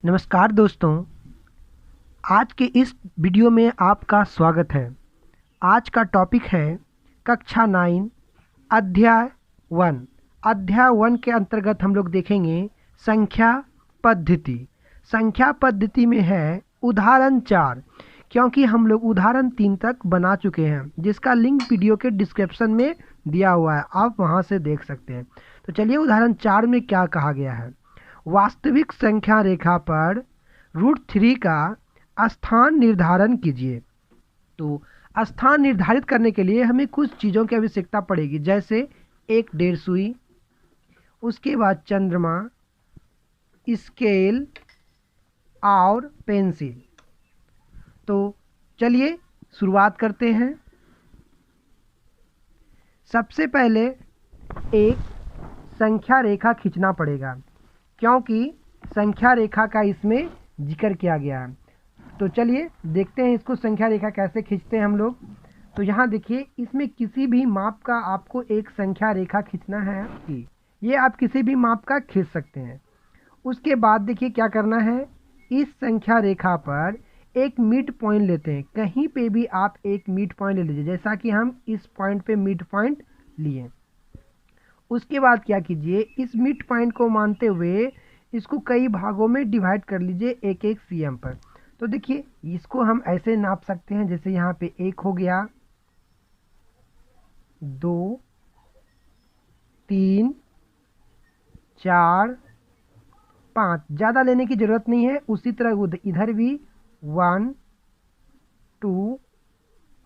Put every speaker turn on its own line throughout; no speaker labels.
नमस्कार दोस्तों, आज के इस वीडियो में आपका स्वागत है। आज का टॉपिक है कक्षा 9 अध्याय 1। अध्याय 1 के अंतर्गत हम लोग देखेंगे संख्या पद्धति। संख्या पद्धति में है उदाहरण 4, क्योंकि हम लोग उदाहरण 3 तक बना चुके हैं, जिसका लिंक वीडियो के डिस्क्रिप्शन में दिया हुआ है, आप वहां से देख सकते हैं। तो चलिए उदाहरण 4 में क्या कहा गया है। वास्तविक संख्या रेखा पर √3 का स्थान निर्धारण कीजिए। तो स्थान निर्धारित करने के लिए हमें कुछ चीज़ों की आवश्यकता पड़ेगी, जैसे एक डेढ़ सुई, उसके बाद चंद्रमा, स्केल और पेंसिल। तो चलिए शुरुआत करते हैं। सबसे पहले एक संख्या रेखा खींचना पड़ेगा, क्योंकि संख्या रेखा का इसमें जिक्र किया गया है। तो चलिए देखते हैं इसको संख्या रेखा कैसे खींचते हैं हम लोग। तो यहाँ देखिए, इसमें किसी भी माप का आपको एक संख्या रेखा खींचना है कि ये आप किसी भी माप का खींच सकते हैं। उसके बाद देखिए क्या करना है, इस संख्या रेखा पर एक मिड पॉइंट लेते हैं। कहीं पे भी आप एक मिड पॉइंट ले लीजिए, जैसा कि हम इस पॉइंट पे मिड पॉइंट लिए। उसके बाद क्या कीजिए, इस मिड पॉइंट को मानते हुए इसको कई भागों में डिवाइड कर लीजिए एक एक सीएम पर। तो देखिए इसको हम ऐसे नाप सकते हैं, जैसे यहाँ पे 1 हो गया, 2, 3, 4, 5। ज़्यादा लेने की ज़रूरत नहीं है। उसी तरह इधर भी 1, 2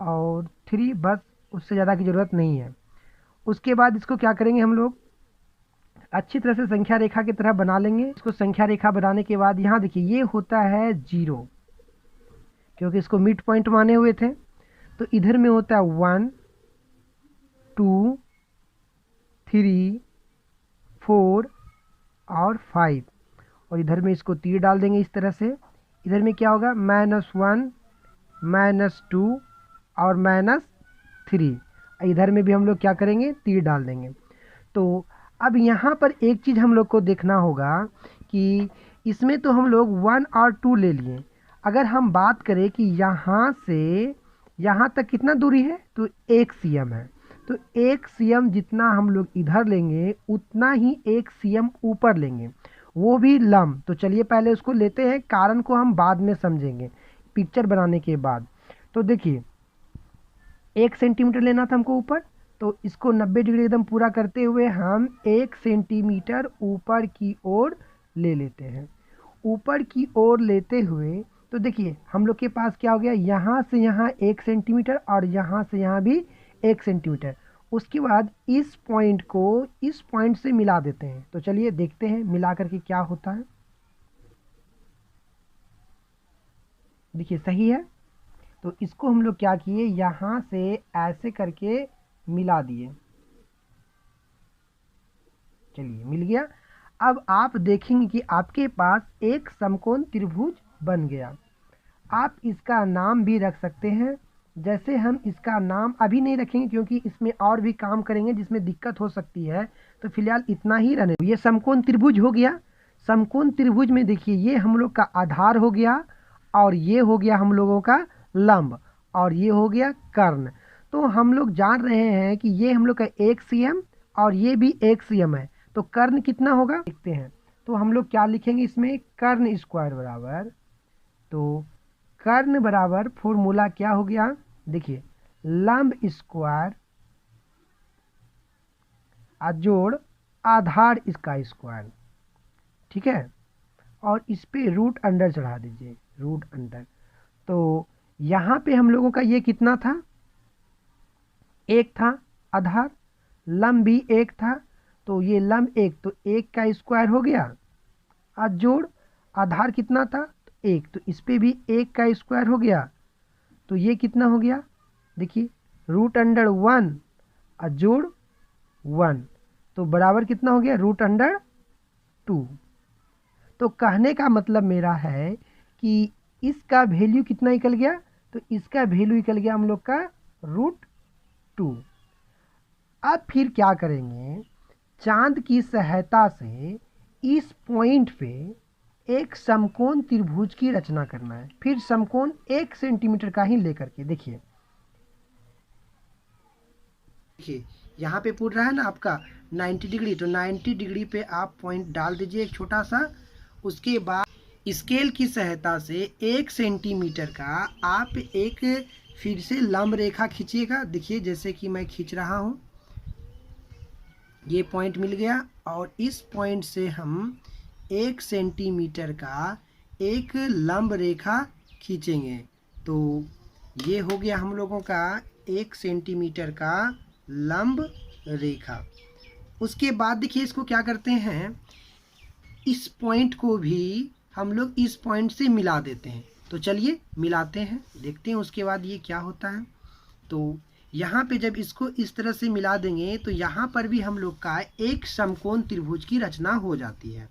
और 3, बस उससे ज़्यादा की ज़रूरत नहीं है। उसके बाद इसको क्या करेंगे, हम लोग अच्छी तरह से संख्या रेखा की तरह बना लेंगे। इसको संख्या रेखा बनाने के बाद यहाँ देखिए ये होता है 0, क्योंकि इसको मिड पॉइंट माने हुए थे। तो इधर में होता है 1, 2, 3, 4 और 5। और इधर में इसको तीर डाल देंगे इस तरह से। इधर में क्या होगा, -1, -2 और -3। इधर में भी हम लोग क्या करेंगे, तीर डाल देंगे। तो अब यहाँ पर एक चीज़ हम लोग को देखना होगा कि इसमें तो हम लोग 1 और 2 ले लिए। अगर हम बात करें कि यहाँ से यहाँ तक कितना दूरी है, तो 1 सीएम है। तो 1 सीएम जितना हम लोग इधर लेंगे, उतना ही 1 सीएम ऊपर लेंगे, वो भी लंब। तो चलिए पहले उसको लेते हैं, कारण को हम बाद में समझेंगे पिक्चर बनाने के बाद। तो देखिए 1 सेंटीमीटर लेना था हमको ऊपर, तो इसको 90 डिग्री एकदम पूरा करते हुए हम 1 सेंटीमीटर ऊपर की ओर ले लेते हैं। ऊपर की ओर लेते हुए तो देखिए हम लोग के पास क्या हो गया, यहाँ से यहाँ 1 सेंटीमीटर और यहाँ से यहाँ भी 1 सेंटीमीटर। उसके बाद इस पॉइंट को इस पॉइंट से मिला देते हैं। तो चलिए देखते हैं मिला करके क्या होता है। देखिए सही है। तो इसको हम लोग क्या किए, यहाँ से ऐसे करके मिला दिए। चलिए मिल गया। अब आप देखेंगे कि आपके पास एक समकोण त्रिभुज बन गया। आप इसका नाम भी रख सकते हैं। जैसे हम इसका नाम अभी नहीं रखेंगे, क्योंकि इसमें और भी काम करेंगे जिसमें दिक्कत हो सकती है। तो फिलहाल इतना ही रहने। ये समकोण त्रिभुज हो गया। समकोण त्रिभुज में देखिए ये हम लोग का आधार हो गया, और ये हो गया हम लोगों का लंब, और ये हो गया कर्ण। तो हम लोग जान रहे हैं कि ये हम लोग का 1 सीएम और ये भी 1 सीएम है। तो कर्ण कितना होगा देखते हैं। तो हम लोग क्या लिखेंगे इसमें, कर्ण स्क्वायर बराबर, तो कर्ण बराबर फॉर्मूला क्या हो गया, देखिए लंब स्क्वायर जोड़ आधार इसका स्क्वायर, ठीक है। और इस पे रूट अंडर चढ़ा दीजिए, रूट अंडर। तो यहाँ पे हम लोगों का ये कितना था, 1 था आधार, लंब भी 1 था। तो ये लंब 1, तो 1 का स्क्वायर हो गया, आज जोड़ आधार कितना था, 1, तो इस पे भी 1 का स्क्वायर हो गया। तो ये कितना हो गया, देखिए रूट अंडर 1 जोड़ 1, तो बराबर कितना हो गया, रूट अंडर 2। तो कहने का मतलब मेरा है कि इसका वैल्यू कितना निकल गया, तो इसका वैल्यू निकल गया हम लोग का √2। अब फिर क्या करेंगे, चांद की सहायता से इस पॉइंट पे एक समकोण त्रिभुज की रचना करना है। फिर समकोण 1 सेंटीमीटर का ही लेकर के देखिए यहाँ पे पूछ रहा है ना आपका 90 डिग्री, तो 90 डिग्री पे आप पॉइंट डाल दीजिए एक छोटा सा। उसके बाद स्केल की सहायता से 1 सेंटीमीटर का आप एक फिर से लंब रेखा खींचिएगा। देखिए जैसे कि मैं खींच रहा हूँ, ये पॉइंट मिल गया और इस पॉइंट से हम 1 सेंटीमीटर का एक लंब रेखा खींचेंगे। तो ये हो गया हम लोगों का 1 सेंटीमीटर का लंब रेखा। उसके बाद देखिए इसको क्या करते हैं, इस पॉइंट को भी हम लोग इस पॉइंट से मिला देते हैं। तो चलिए मिलाते हैं, देखते हैं उसके बाद ये क्या होता है। तो यहाँ पे जब इसको इस तरह से मिला देंगे तो यहाँ पर भी हम लोग का एक समकोण त्रिभुज की रचना हो जाती है।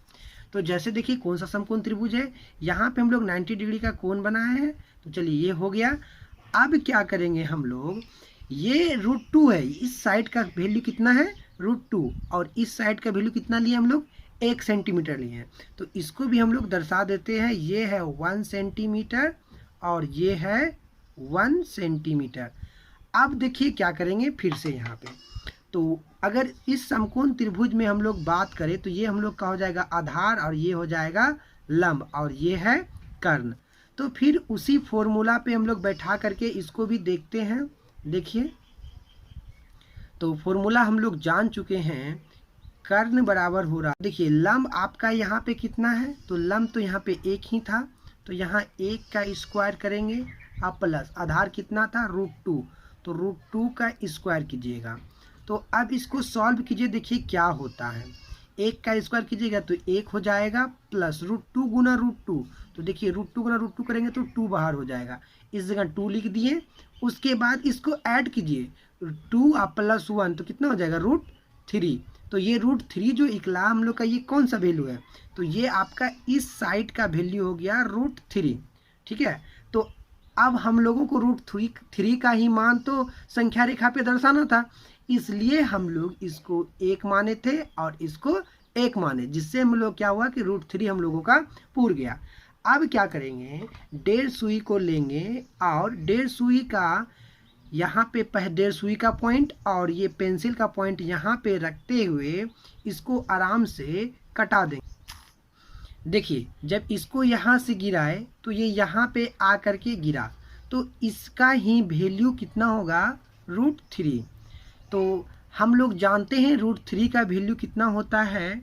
तो जैसे देखिए कौन सा समकोण त्रिभुज है, यहाँ पे हम लोग 90 डिग्री का कोण बनाए हैं। तो चलिए ये हो गया। अब क्या करेंगे हम लोग, ये √2 है, इस साइड का वैल्यू कितना है √2 और इस साइड का वैल्यू कितना लिए हम लोग 1 सेंटीमीटर लिए हैं। तो इसको भी हम लोग दर्शा देते हैं, ये है 1 सेंटीमीटर और ये है 1 सेंटीमीटर। अब देखिए क्या करेंगे फिर से यहाँ पे, तो अगर इस समकोण त्रिभुज में हम लोग बात करें तो ये हम लोग का हो जाएगा आधार और ये हो जाएगा लंब और ये है कर्ण। तो फिर उसी फॉर्मूला पे हम लोग बैठा करके इसको भी देखते हैं। देखिए तो फॉर्मूला हम लोग जान चुके हैं, कर्ण बराबर हो रहा, देखिए लंब आपका यहाँ पे कितना है, तो लंब तो यहाँ पे 1 ही था, तो यहाँ 1 का स्क्वायर करेंगे आप प्लस आधार कितना था √2, तो √2 का स्क्वायर कीजिएगा। तो अब इसको सॉल्व कीजिए, देखिए क्या होता है। 1 का स्क्वायर कीजिएगा तो 1 हो जाएगा प्लस √2 गुना √2, तो देखिए √2 गुना √2 करेंगे तो 2 बाहर हो जाएगा, इस जगह 2 लिख दिए। उसके बाद इसको ऐड कीजिए 2 और प्लस 1 तो कितना हो जाएगा √3। तो ये √3 जो निकला हम लोग का ये कौन सा वैल्यू है, तो ये आपका इस साइड का वैल्यू हो गया √3। ठीक है, तो अब हम लोगों को √3 का ही मान तो संख्या रेखा पे दर्शाना था, इसलिए हम लोग इसको 1 माने थे और इसको 1 माने, जिससे हम लोग क्या हुआ कि √3 हम लोगों का पूर गया। अब क्या करेंगे, 1.5 सुई को लेंगे और 1.5 सुई का यहाँ पे 1.5 सुई का पॉइंट और ये पेंसिल का पॉइंट यहाँ पे रखते हुए इसको आराम से कटा देंगे। देखिए जब इसको यहाँ से गिराए तो ये यहाँ पे आ करके गिरा, तो इसका ही वैल्यू कितना होगा √3। तो हम लोग जानते हैं √3 का वैल्यू कितना होता है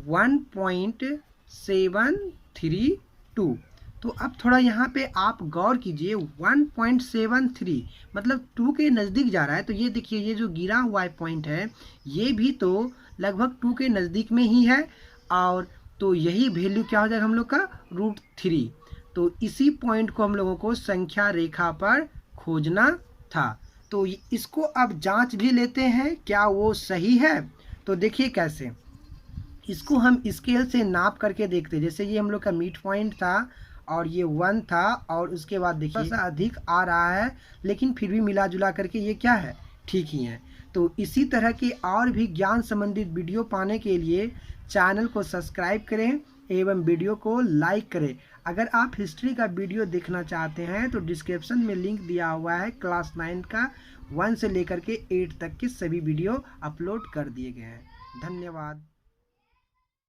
1.732। तो अब थोड़ा यहाँ पे आप गौर कीजिए, 1.73 मतलब 2 के नज़दीक जा रहा है। तो ये देखिए ये जो गिरा हुआ पॉइंट है ये भी तो लगभग 2 के नज़दीक में ही है, और तो यही वैल्यू क्या हो जाएगा हम लोग का √3। तो इसी पॉइंट को हम लोगों को संख्या रेखा पर खोजना था। तो इसको अब जांच भी लेते हैं क्या वो सही है। तो देखिए कैसे, इसको हम स्केल से नाप करके देखते हैं। जैसे ये हम लोग का मिड पॉइंट था और ये 1 था और उसके बाद देखिए थोड़ा सा अधिक आ रहा है, लेकिन फिर भी मिला जुला करके ये क्या है ठीक ही है। तो इसी तरह की और भी ज्ञान संबंधित वीडियो पाने के लिए चैनल को सब्सक्राइब करें एवं वीडियो को लाइक करें। अगर आप हिस्ट्री का वीडियो देखना चाहते हैं तो डिस्क्रिप्शन में लिंक दिया हुआ है, क्लास 9 का 1 से लेकर के 8 तक के सभी वीडियो अपलोड कर दिए गए हैं। धन्यवाद।